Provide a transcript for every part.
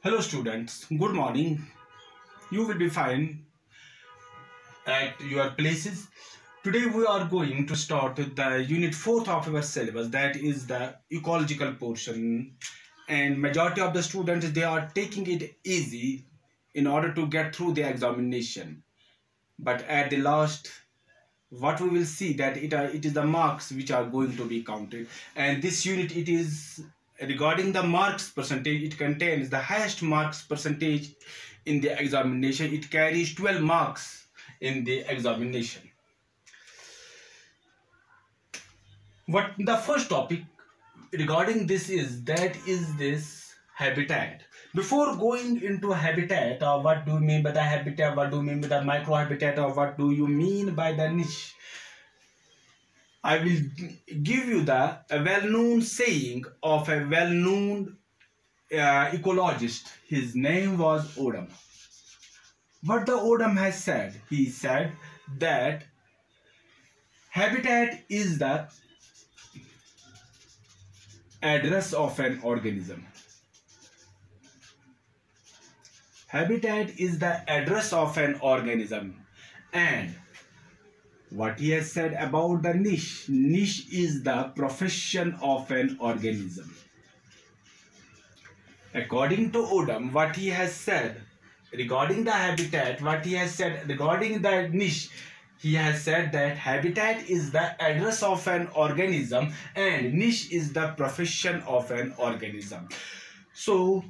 Hello students, good morning. You will be fine at your places. Today we are going to start with the unit 4th of our syllabus, that is the ecological portion, and majority of the students they are taking it easy in order to get through the examination. But at the last what we will see that it is the marks which are going to be counted, and this unit it is regarding the marks percentage. It contains the highest marks percentage in the examination. It carries 12 marks in the examination. What the first topic regarding this is this habitat. Before going into habitat, or what do you mean by the habitat, what do you mean by the microhabitat, or what do you mean by the niche, I will give you the well-known saying of a well-known ecologist. His name was Odum. What the Odum has said, he said that habitat is the address of an organism. Habitat is the address of an organism. And what he has said about the niche, niche is the profession of an organism. According to Odum, what he has said regarding the habitat, what he has said regarding the niche, he has said that habitat is the address of an organism and niche is the profession of an organism. So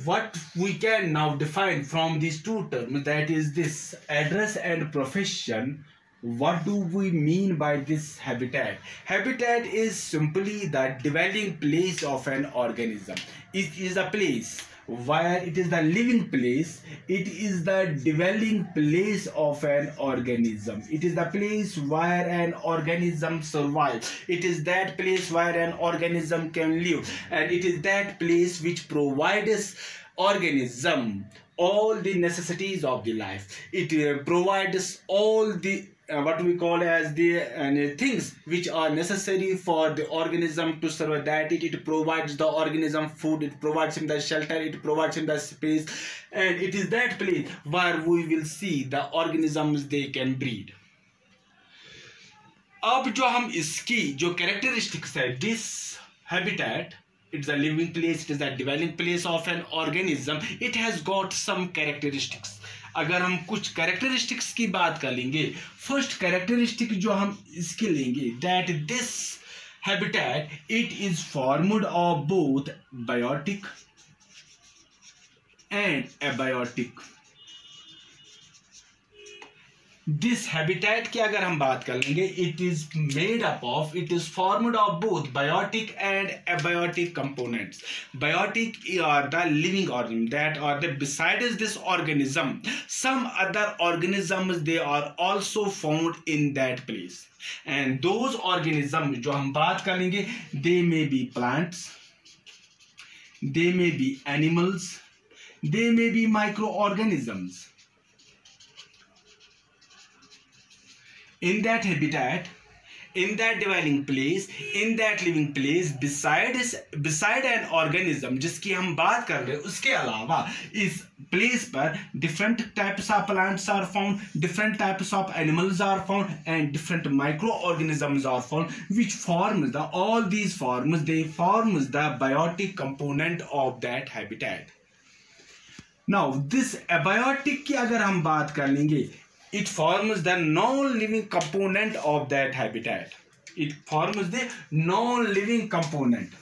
what we can now define from these two terms, that is this address and profession. What do we mean by this habitat? Habitat is simply the dwelling place of an organism. It is a place where it is the living place. It is the dwelling place of an organism. It is the place where an organism survives. It is that place where an organism can live, and it is that place which provides organism all the necessities of the life. It provides all the what we call as the things which are necessary for the organism to survive. That it provides the organism food, it provides him the shelter, it provides him the space, and it is that place where we will see the organisms they can breed. अब जो हम इसकी जो characteristics है, this habitat, it's a living place, it is a dwelling place of an organism. It has got some characteristics. अगर हम कुछ characteristics की बात कर लेंगे, फर्स्ट कैरेक्टरिस्टिक जो हम इसके लेंगे, that this habitat it is formed of both biotic and abiotic. This habitat की अगर हम बात कर लेंगे, it is made up of, it is formed of both biotic and abiotic components. Biotic are the living organism that are the besides this organism some other organisms they are also found in that place, and those organisms जो हम बात कर लेंगे, they may be plants, they may be animals, they may be microorganisms. In that habitat, in that dwelling place, in that living place, beside an organism जिसकी हम बात कर रहे हैं, उसके अलावा इस place पर different types of plants are found, different types of animals are found, and different microorganisms are found, which forms the all these forms they forms the biotic component of that habitat. Now this abiotic की अगर हम बात कर लेंगे, it forms the non-living component of that habitat. It forms the non-living component.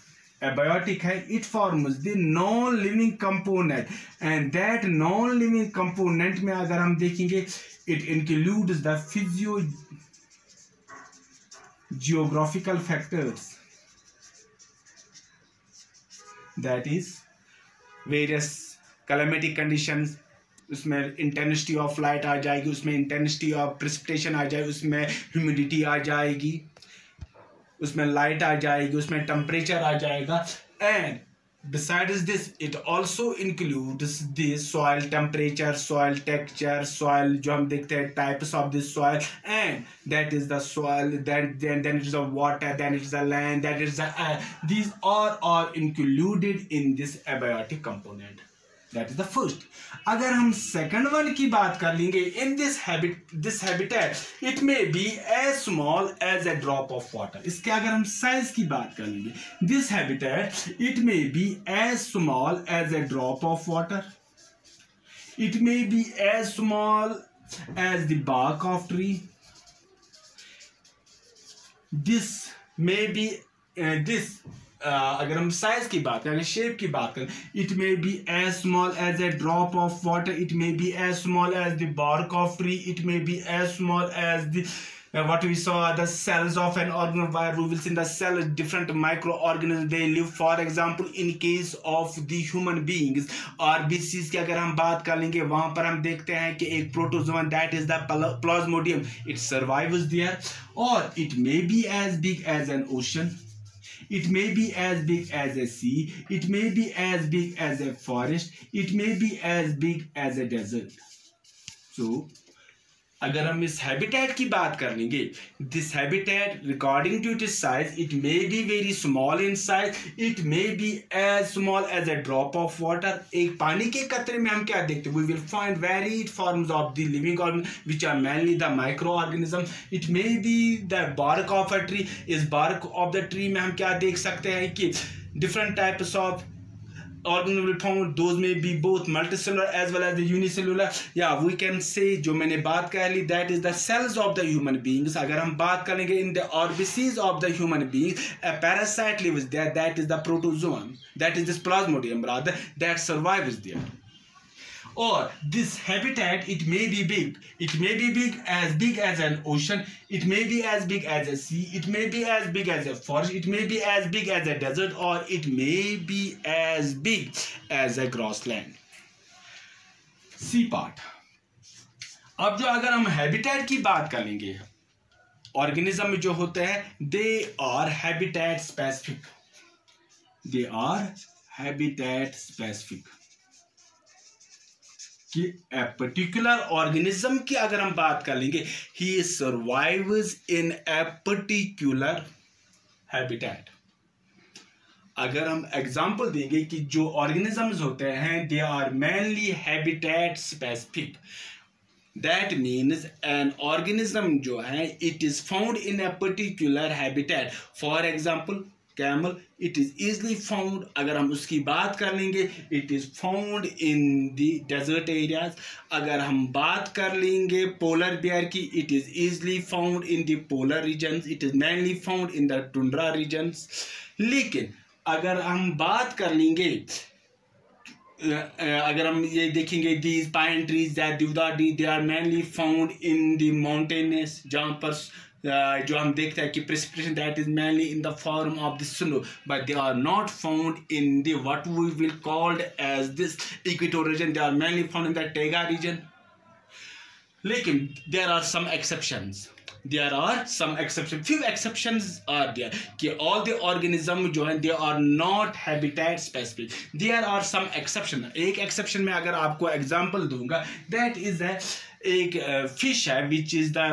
Abiotic है, it forms the non-living component, and that non-living component में अगर हम देखेंगे, it includes the physio-geographical factors, that is various climatic conditions. उसमें intensity of light आ जाएगी, उसमें intensity of precipitation आ जाएगी, उसमें ह्यूमिडिटी आ जाएगी, उसमें लाइट आ जाएगी, उसमें टेम्परेचर आ जाएगा, and besides this, it also includes the soil temperature, soil texture, soil जो हम देखते हैं types of the soil, and that is the soil, then it is the water, then it is the land, that is the air. These are included in this abiotic component. That is the first. अगर हम second one की बात कर लेंगे, in this habitat it may be as small as a drop of water. इसके अगर हम size की बात कर लेंगे, this habitat it may be as small as a drop of water. It may be as small as the bark of tree. This may be अगर हम size की बात करें, शेप की बात करें, it may be as small as a drop of water, it may be as small as the bark of tree, it may be as small as the what we saw, the cells of an organ, where we will see the cell, different microorganisms they live. For example, in case of the human beings, RBCs की अगर हम बात कर लेंगे, वहां पर हम देखते हैं कि एक protozoa, that is the plasmodium, it survives there. Or it may be as big as an ocean, it may be as big as a sea, it may be as big as a forest, it may be as big as a desert. So अगर हम इस habitat की बात कर लेंगे, this habitat according to its size, it may be very small in size, it may be as small as a drop of water. एक पानी के कतरे में हम क्या देखते हैं, we will find varied forms of the living organism which are mainly the micro organism. It may be the bark of a tree. इस बार्क ऑफ द ट्री में हम क्या देख सकते हैं कि different types of organism will found, those may be both multicellular as well as the unicellular. Yeah, we can say, जो मैंने बात कर ली, that is the cells of the human beings. अगर हम बात करेंगे in the RBCs of the human beings, a parasite lives there, that is the protozoan, that is this plasmodium rather, that survives there. Or this habitat, it may be big, it may be big as an ocean, it may be as big as a sea, it may be as big as a forest, it may be as big as a desert, or it may be as big as a grassland. C part. अब जो अगर हम habitat की बात करेंगे, organism जो होते हैं, they are habitat specific. They are habitat specific. कि a particular organism की अगर हम बात कर लेंगे, he survives in a particular habitat. अगर हम एग्जाम्पल देंगे कि जो organisms होते हैं, they are mainly habitat specific. That means an organism जो है, it is found in a particular habitat. For example, camel, it is easily found, अगर हम उसकी बात कर लेंगे, it is found in the desert areas. अगर हम बात कर लेंगे polar bear की, it is easily found in the polar regions, it is mainly found in the tundra regions. लेकिन अगर हम बात कर लेंगे, अगर हम ये देखेंगे, these pine trees, that deodar tree, they are mainly found in the mountains, जहाँ पर जो हम देखते हैं कि precipitation that is mainly in the form of the snow, but they are not found in the what we will called as this equatorial region. They are mainly found in the taiga region. लेकिन there are some exceptions. There are some exceptions. Few exceptions are there कि all the organism जो हैं, they are not habitat specific. There are some exception. एक exception में अगर आपको example दूंगा, that is एक fish है which is the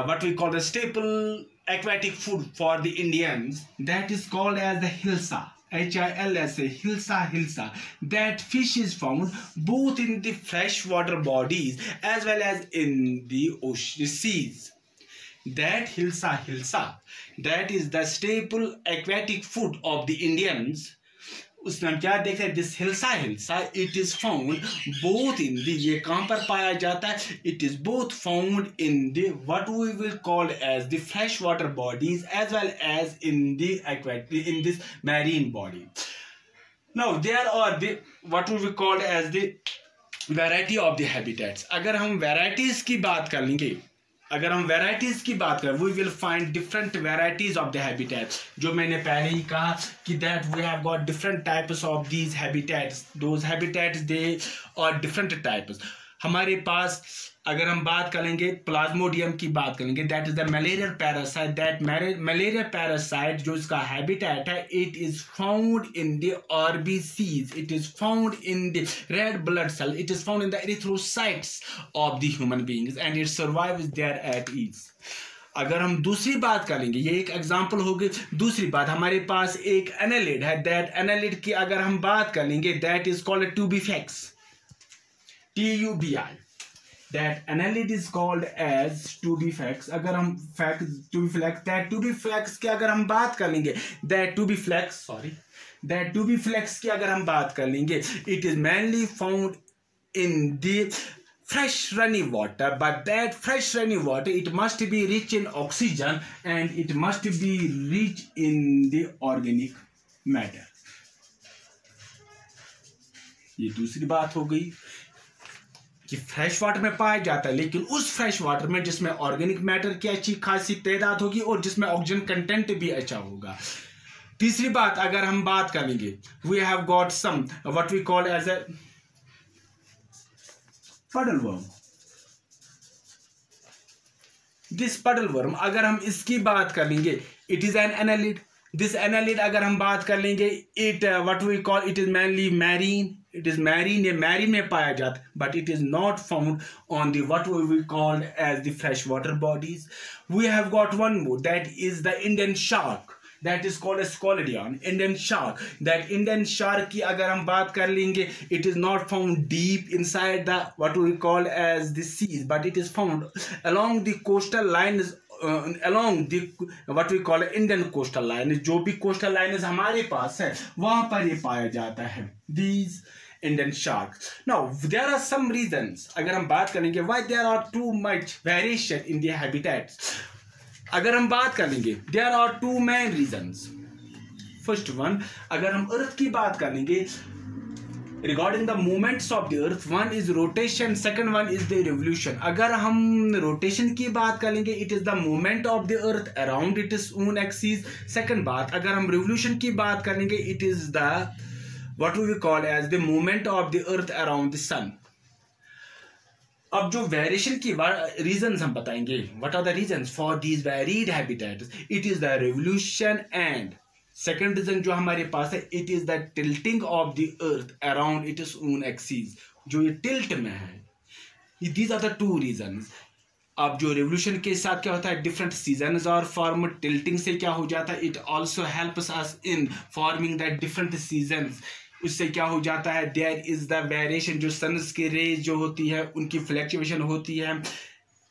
what we call the staple aquatic food for the Indians, that is called as the hilsa. Hilsa, hilsa. That fish is found both in the freshwater bodies as well as in the ocean seas. That hilsa, that is the staple aquatic food of the Indians. उसमें हम क्या देखते हैं, this hilsa, it is found both in the, ये कहाँ पर पाया जाता है, it is both found in the what we will called as the fresh water bodies as well as in the aquatic, in this marine body. Now there are the what we will called as the variety of the habitats. अगर हम varieties की बात कर लेंगे, अगर हम varieties की बात करें, we will find different varieties of the habitats. जो मैंने पहले ही कहा कि that we have got different types of these habitats. Those habitats they are different types. हमारे पास अगर हम बात करेंगे प्लाज्मोडियम की बात करेंगे, that is the malarial parasite. That malaria parasite जो इसका हैबिटेट है, it is found in the RBCs, it is found in the red blood cell, it is found in the erythrocytes of the human beings and it survives there at ease. अगर हम दूसरी बात करेंगे, ये एक example होगी। दूसरी बात, हमारे पास एक एनालिड है, दैट एनालिड की अगर हम बात करेंगे, that is called tubifex, TUBI। That annelid is called as tubifex. अगर हम ट्यूबीफ्लेक्स की अगर हम बात करेंगे, दैट ट्यूबीफ्लेक्स की अगर हम बात कर लेंगे, it is mainly found in the fresh running water, but that fresh running water, it must be rich in oxygen and it must be rich in the organic matter। ये दूसरी बात हो गई कि फ्रेश वाटर में पाया जाता है, लेकिन उस फ्रेश वाटर में जिसमें ऑर्गेनिक मैटर की अच्छी खासी तादाद होगी और जिसमें ऑक्सीजन कंटेंट भी अच्छा होगा। तीसरी बात अगर हम बात करेंगे, we have got some what we call as a puddleworm। This puddleworm अगर हम इसकी बात कर लेंगे, it is an annelid. This annelid अगर हम बात कर लेंगे, it what we call, it is mainly marine, it is marine, ये मैरीन में पाया जाता है, but it is not found on the what we called as the fresh water bodies. We have got one more, that is the Indian shark, that is called as Scolidion, Indian shark। That Indian shark की अगर हम बात कर लेंगे, it is not found deep inside the what we call as the seas, but it is found along the coastal lines, along the what we call Indian coastal line। जो भी coastal lines हमारे पास है वहाँ पर ये पाया जाता है, these Indian sharks। Now there are some reasons अगर हम बात करेंगे why there are too much variation in the habitats। अगर हम बात करेंगे, there are two main reasons. First one, अगर हम अर्थ की बात करेंगे, regarding the movements of the earth, one is rotation, second one is the revolution. अगर हम रोटेशन की बात करेंगे, it is the movement of the earth around its own axis. Second बात, अगर हम रिवोल्यूशन की बात करेंगे, it is the what we call as the movement of the earth around the सन। अब जो वेरिएशन की रीजंस हम बताएंगे, what are the reasons for these varied habitats, it is the revolution and second reason जो हमारे पास है, it is the tilting of the earth around its own axis, जो ये टिल्ट में है। These are the two reasons. अब जो रिवोल्यूशन के साथ क्या होता है, डिफरेंट सीजन्स और फॉर्म, टिल्टिंग से क्या हो जाता है, it also helps us in forming the different seasons. उससे क्या हो जाता है, देयर इज द वेरिएशन, जो सन्स की रेज जो होती है उनकी फ्लक्चुएशन होती है,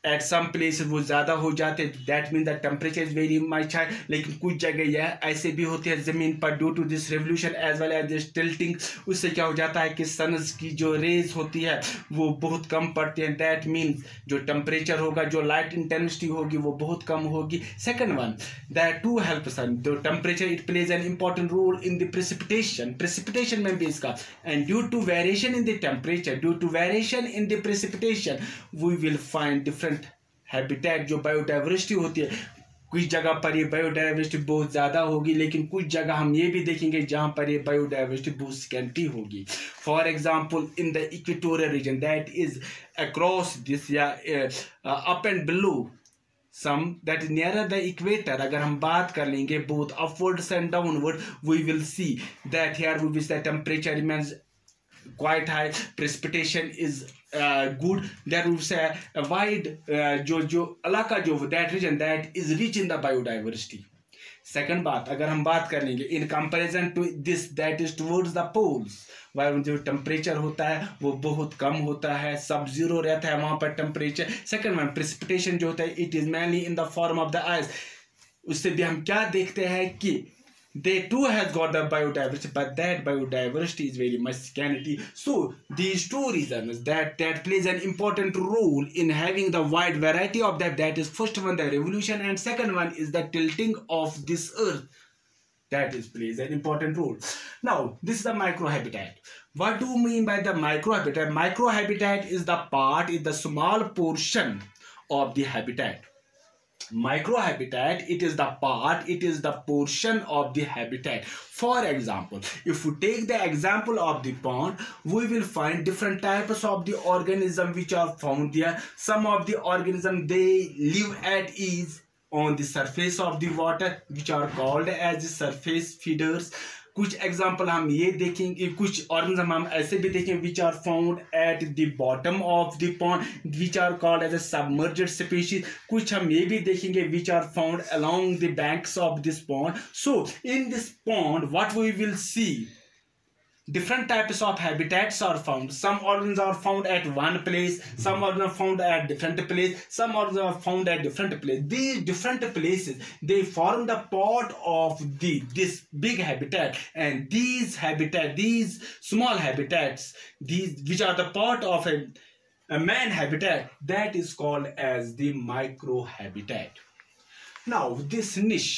एट सम प्लेस वो ज़्यादा हो जाते हैं, that mean the temperature is very much high. लेकिन कुछ जगह यह ऐसे भी होते हैं ज़मीन पर, due to this revolution as well as this tilting, उससे क्या हो जाता है कि सन्स की जो रेज होती है वो बहुत कम पड़ती है। दैट मीन्स जो टेम्परेचर होगा, जो लाइट इंटेंसिटी होगी वो बहुत कम होगी। Second one, that to help sun, जो temperature it plays an important role in the precipitation में भी इसका। And due to variation in the temperature, due to variation in the precipitation, we will find different habitat, जो biodiversity होती है। कुछ जगह पर ये बायोडाइवर्सिटी बहुत ज़्यादा होगी, लेकिन कुछ जगह हम ये भी देखेंगे जहाँ पर ये बायोडाइवर्सिटी बहुत स्कैंटी होगी। For example in the equatorial region, that is across this या up and below some, that is nearer the equator. अगर हम बात कर लेंगे both upwards and downward, we will see that here we will the temperature remains quite high, precipitation is good, there will say a wide जो इलाका जो that region that is rich in the biodiversity। Second बात, अगर हम बात कर लेंगे in comparison to this, that is towards the poles, वहाँ जो टेम्परेचर होता है वो बहुत कम होता है, सब जीरो रहता है वहाँ पर टेम्परेचर। सेकंड वन, प्रेसिपिटेशन जो होता है, it is mainly in the form of the ice. उससे भी हम क्या देखते हैं कि they too has got the biodiversity, but that biodiversity is very much scanty. So these two reasons that plays an important role in having the wide variety of that is first one the revolution, and second one is the tilting of this earth, that is plays an important role. Now this is the microhabitat. What do you mean by the microhabitat? Microhabitat is the small portion of the habitat Microhabitat, it is the part, it is the portion of the habitat. For example, if we take the example of the pond, we will find different types of the organism which are found there. Some of the organism, they live at ease on the surface of the water, which are called as the surface feeders. कुछ example हम ये देखेंगे, कुछ organism हम ऐसे भी देखेंगे which are found at the bottom of the pond, which are called as a submerged species. कुछ हम ये भी देखेंगे which are found along the banks of this pond. So in this pond what we will see, different types of habitats are found. Some organisms are found at one place, some organisms are found at different place, some organisms are found at different place. These different places, they form the part of this big habitat, and these small habitats, these which are the part of a main habitat, that is called as the microhabitat. Now this niche,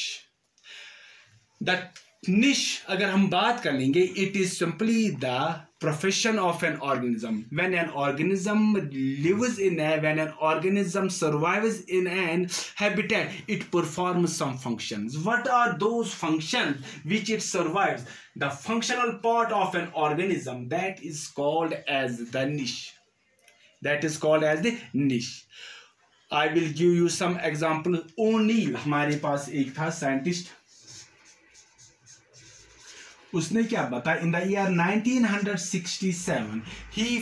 that niche अगर हम बात कर लेंगे, it is simply the profession of an organism. When an organism lives when an organism survives in an habitat, it performs some functions. What are those functions which it survives? The functional part of an organism, that is called as the niche. That is called as the niche. I will give you some example. O'Neill, हमारे पास एक था scientist, उसने क्या बताया, in the year 1967 he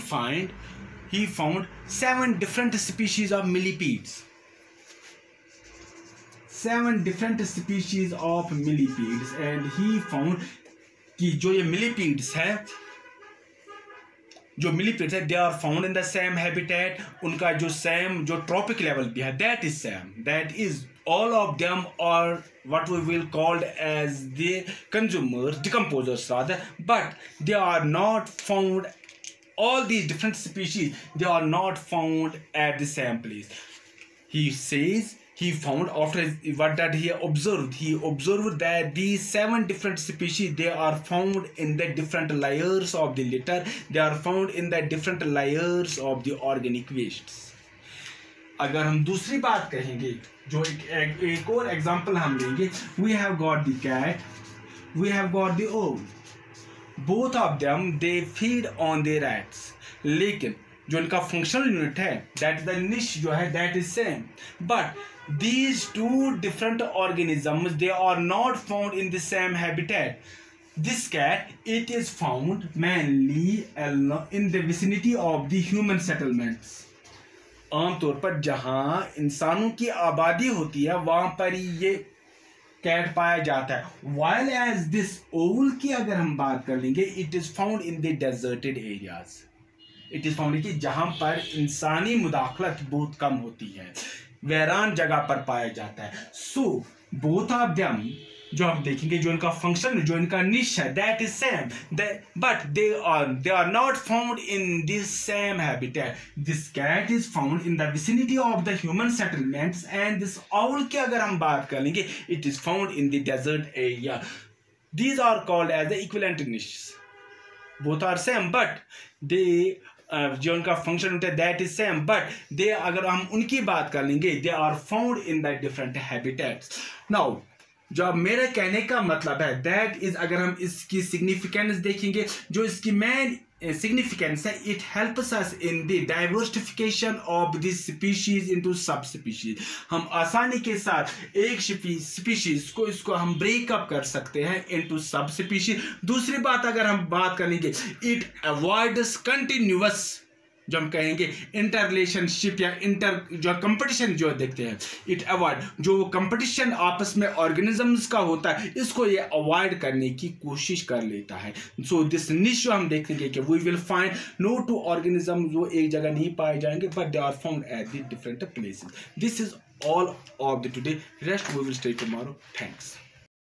found 7 different species of millipedes. 7 different species of millipedes, and he found कि जो ये millipedes है, they are found in the same habitat. उनका जो ट्रॉपिक लेवल भी है, that is same. That is, all of them are what we will call as the consumers, decomposers rather, but they are not found, all these different species, they are not found at the same place. He says he found, after what that he observed that these 7 different species, they are found in the different layers of the litter, they are found in the different layers of the organic wastes. अगर हम दूसरी बात कहेंगे, जो एक और example हम लेंगे, we have got the cat, we have got the owl. Both of them they feed on the rats. लेकिन जो इनका फंक्शनल यूनिट है, that the niche जो है, that is same. But these 2 different organisms, they are not found in the same habitat. This cat, it is found mainly in the vicinity of the human settlements. आमतौर पर जहां इंसानों की आबादी होती है, वहां पर ये कैट पाया जाता है. While as this owl की अगर हम बात कर लेंगे, it is found in the deserted areas. It is found कि जहां पर इंसानी मुदाखलत बहुत कम होती है, वैरान जगह पर पाया जाता है. So both of them, जो हम देखेंगे, जो इनका फंक्शन, जो इनका निश है, that is same, but they are not found in this same habitat. This cat is found in the vicinity of the human settlements, and this owl की अगर हम बात कर लेंगे, it is found in the desert area. These are called as the equivalent niches. Both are same, but they जो उनका function होता है, that is same, but they, अगर हम उनकी बात कर लेंगे, they are found in the different habitats. Now जो अब मेरे कहने का मतलब है, दैट इज, अगर हम इसकी सिग्निफिकेंस देखेंगे, जो इसकी मेन सिग्निफिकेंस है, it helps us in the diversification of the species into सब स्पीशीज. हम आसानी के साथ एक स्पीशीज को, इसको हम ब्रेकअप कर सकते हैं इनटू सब स्पीशीज. दूसरी बात अगर हम बात कर लेंगे, इट अवॉइड्स कंटिन्यूअस, जो हम कहेंगे इंटर रिलेशनशिप या जो कंपटीशन जो देखते हैं, इट अवॉइड, जो कंपटीशन आपस में ऑर्गेनिजम्स का होता है, इसको ये अवॉइड करने की कोशिश कर लेता है. सो दिस निश जो हम देखेंगे कि we will find no 2 organism जो एक जगह नहीं पाए जाएंगे, but they are found at the different places. This is all of the today. Rest we will stay tomorrow. Thanks.